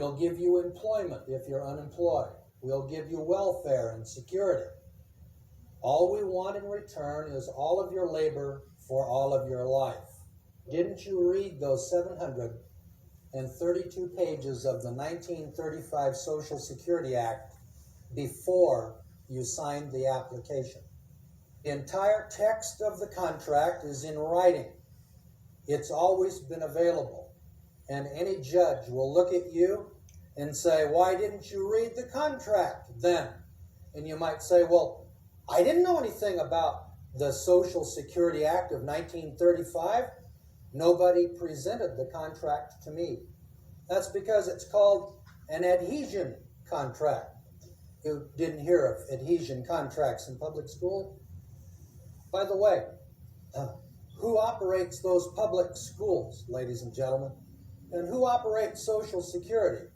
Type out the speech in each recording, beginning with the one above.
We'll give you employment if you're unemployed. We'll give you welfare and security. All we want in return is all of your labor for all of your life. Didn't you read those 732 pages of the 1935 Social Security Act before you signed the application? The entire text of the contract is in writing. It's always been available. And any judge will look at you and say, why didn't you read the contract then? And you might say, well, I didn't know anything about the Social Security Act of 1935. Nobody presented the contract to me. That's because it's called an adhesion contract. You didn't hear of adhesion contracts in public school? By the way, who operates those public schools, ladies and gentlemen? And who operates Social Security?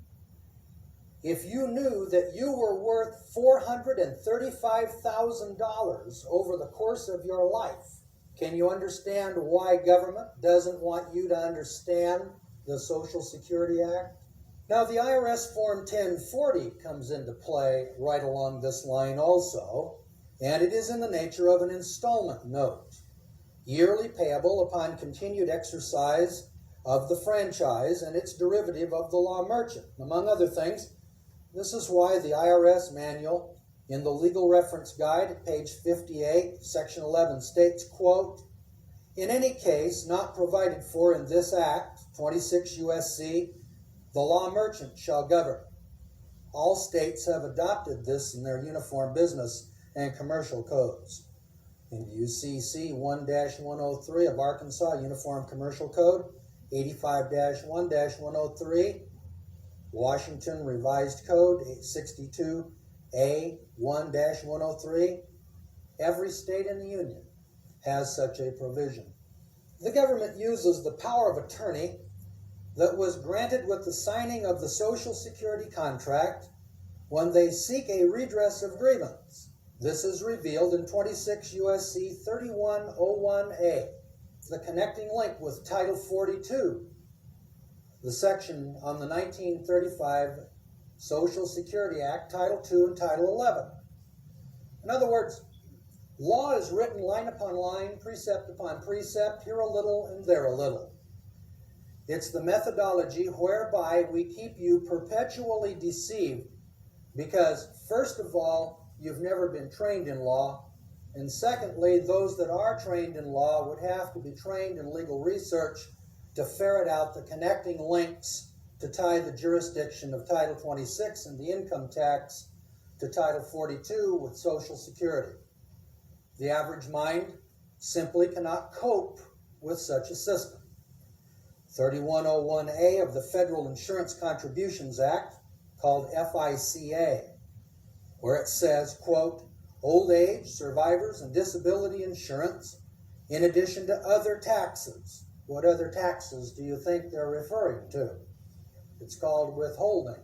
If you knew that you were worth $435,000 over the course of your life, can you understand why government doesn't want you to understand the Social Security Act? Now, the IRS Form 1040 comes into play right along this line also, and it is in the nature of an installment note, yearly payable upon continued exercise of the franchise and its derivative of the law merchant. Among other things, this is why the IRS manual in the Legal Reference Guide, page 58, section 11, states, quote, in any case not provided for in this act, 26 U.S.C., the law merchant shall govern. All states have adopted this in their uniform business and commercial codes. In UCC 1-103 of Arkansas Uniform Commercial Code, 85-1-103, Washington Revised Code 62A 1-103, every state in the Union has such a provision. The government uses the power of attorney that was granted with the signing of the Social Security contract when they seek a redress of grievance. This is revealed in 26 U.S.C. 3101A, the connecting link with Title 42, the section on the 1935 Social Security Act, Title II and Title 11. In other words, law is written line upon line, precept upon precept, here a little and there a little. It's the methodology whereby we keep you perpetually deceived because, first of all, you've never been trained in law, and secondly, those that are trained in law would have to be trained in legal research to ferret out the connecting links to tie the jurisdiction of Title 26 and the income tax to Title 42 with Social Security. The average mind simply cannot cope with such a system. 3101A of the Federal Insurance Contributions Act, called FICA, where it says, quote, old age, survivors, and disability insurance, in addition to other taxes. What other taxes do you think they're referring to? It's called withholding.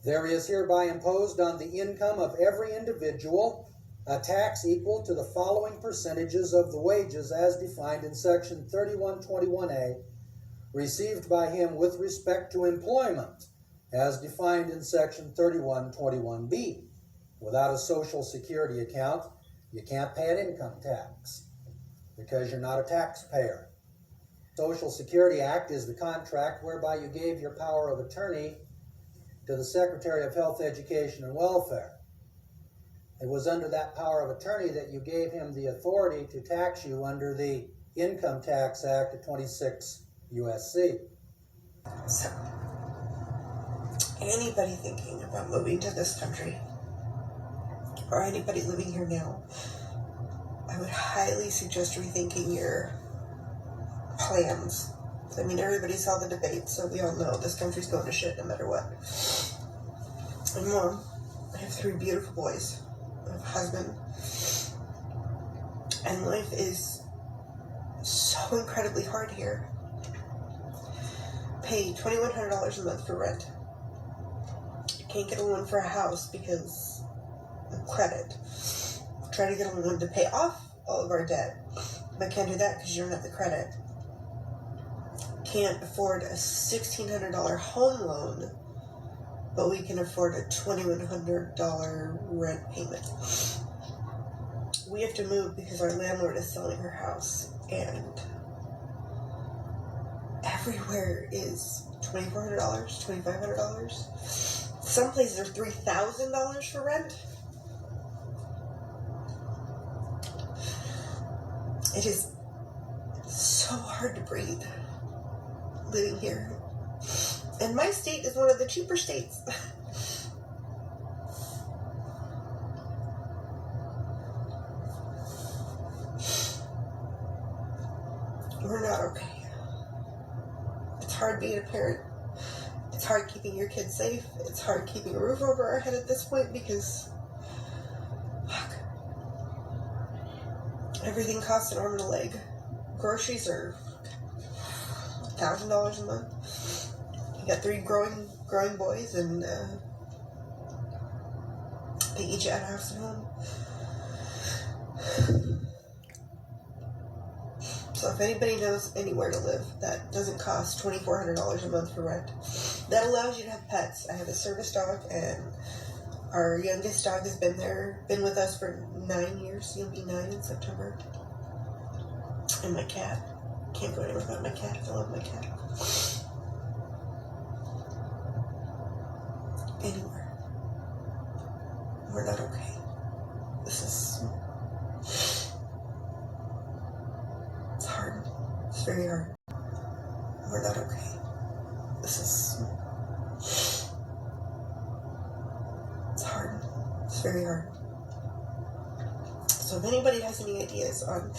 There is hereby imposed on the income of every individual a tax equal to the following percentages of the wages as defined in Section 3121A, received by him with respect to employment, as defined in Section 3121B. Without a Social Security account, you can't pay an income tax because you're not a taxpayer. Social Security Act is the contract whereby you gave your power of attorney to the Secretary of Health, Education, and Welfare. It was under that power of attorney that you gave him the authority to tax you under the Income Tax Act of 26 U.S.C. So, anybody thinking about moving to this country, or anybody living here now, I would highly suggest rethinking your plans. I mean, everybody saw the debate, so we all know this country's going to shit no matter what. And Mom, I have 3 beautiful boys, I have a husband, and life is so incredibly hard here. Pay $2,100 a month for rent. Can't get a loan for a house because of credit. Try to get a loan to pay off all of our debt, but can't do that because you don't have the credit. can't afford a $1,600 home loan, but we can afford a $2,100 rent payment. We have to move because our landlord is selling her house, and everywhere is $2,400, $2,500. Some places are $3,000 for rent. It is so hard to breathe living here. And my state is one of the cheaper states. We're not okay. It's hard being a parent. It's hard keeping your kids safe. It's hard keeping a roof over our head at this point because, fuck, everything costs an arm and a leg. Groceries are $1,000 a month. You got 3 growing boys, and they each had a house and home. So if anybody knows anywhere to live that doesn't cost $2,400 a month for rent, that allows you to have pets. I have a service dog, and our youngest dog has been with us for 9 years. He'll be 9 in September. And my cat. Can't go anywhere without my cat. I love my cat. Anywhere. We're not okay. It's hard. It's very hard. We're not okay. It's hard. It's very hard. So if anybody has any ideas on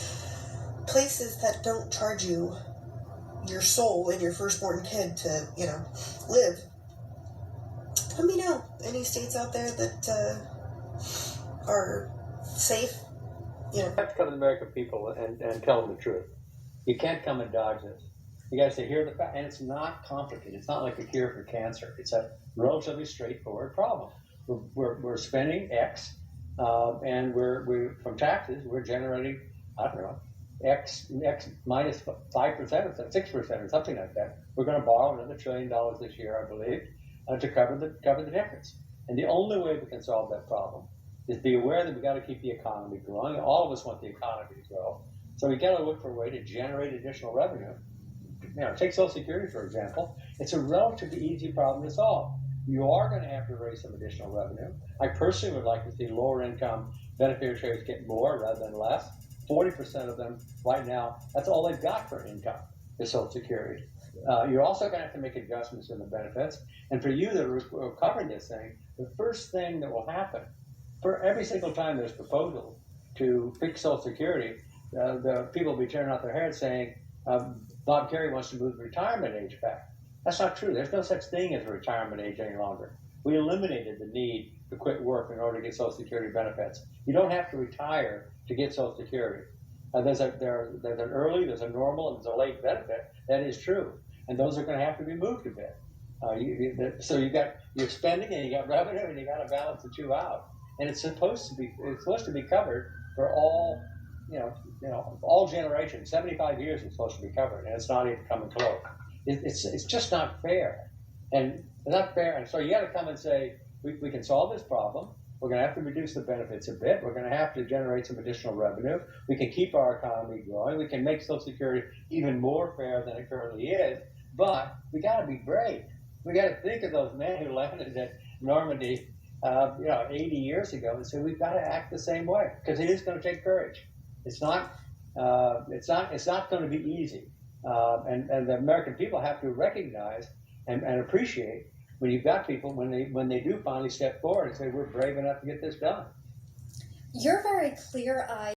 places that don't charge you your soul and your firstborn kid to, live, let me know. Any states out there that are safe, You have to come to the American people and tell them the truth. You can't come and dodge this. You got to say, here the fact, and it's not complicated. It's not like a cure for cancer. It's a relatively straightforward problem. We're spending X, and we're from taxes. We're generating, I don't know, X minus 5% or 6% or something like that. We're going to borrow another $1 trillion this year, I believe, to cover the difference. And the only way we can solve that problem is be aware that we got to keep the economy growing. All of us want the economy to grow, so we got to look for a way to generate additional revenue. Take Social Security for example. It's a relatively easy problem to solve. You are going to have to raise some additional revenue. I personally would like to see lower income beneficiaries get more rather than less. 40% of them right now, that's all they've got for income is Social Security. You're also going to have to make adjustments in the benefits. And for you that are covering this thing, the first thing that will happen, for every single time there's proposal to fix Social Security, the people will be turning out their heads saying, Bob Kerrey wants to move the retirement age back. That's not true. There's no such thing as a retirement age any longer. We eliminated the need to quit work in order to get Social Security benefits. You don't have to retire to get Social Security. There's an early, there's a normal, and there's a late benefit. That is true. And those are going to have to be moved a bit. So you're spending and you got revenue and you got to balance the two out. And it's supposed to be covered for all, all generations. 75 years it's supposed to be covered, and it's not even coming close. It's just not fair, and not fair. And so you got to come and say we can solve this problem. We're going to have to reduce the benefits a bit. We're going to have to generate some additional revenue. We can keep our economy growing. We can make Social Security even more fair than it currently is. But we got to be brave. We got to think of those men who landed at Normandy 80 years ago and say we've got to act the same way, because it is going to take courage. It's not going to be easy, and the American people have to recognize and appreciate when you've got people when they do finally step forward and say we're brave enough to get this done. You're very clear-eyed.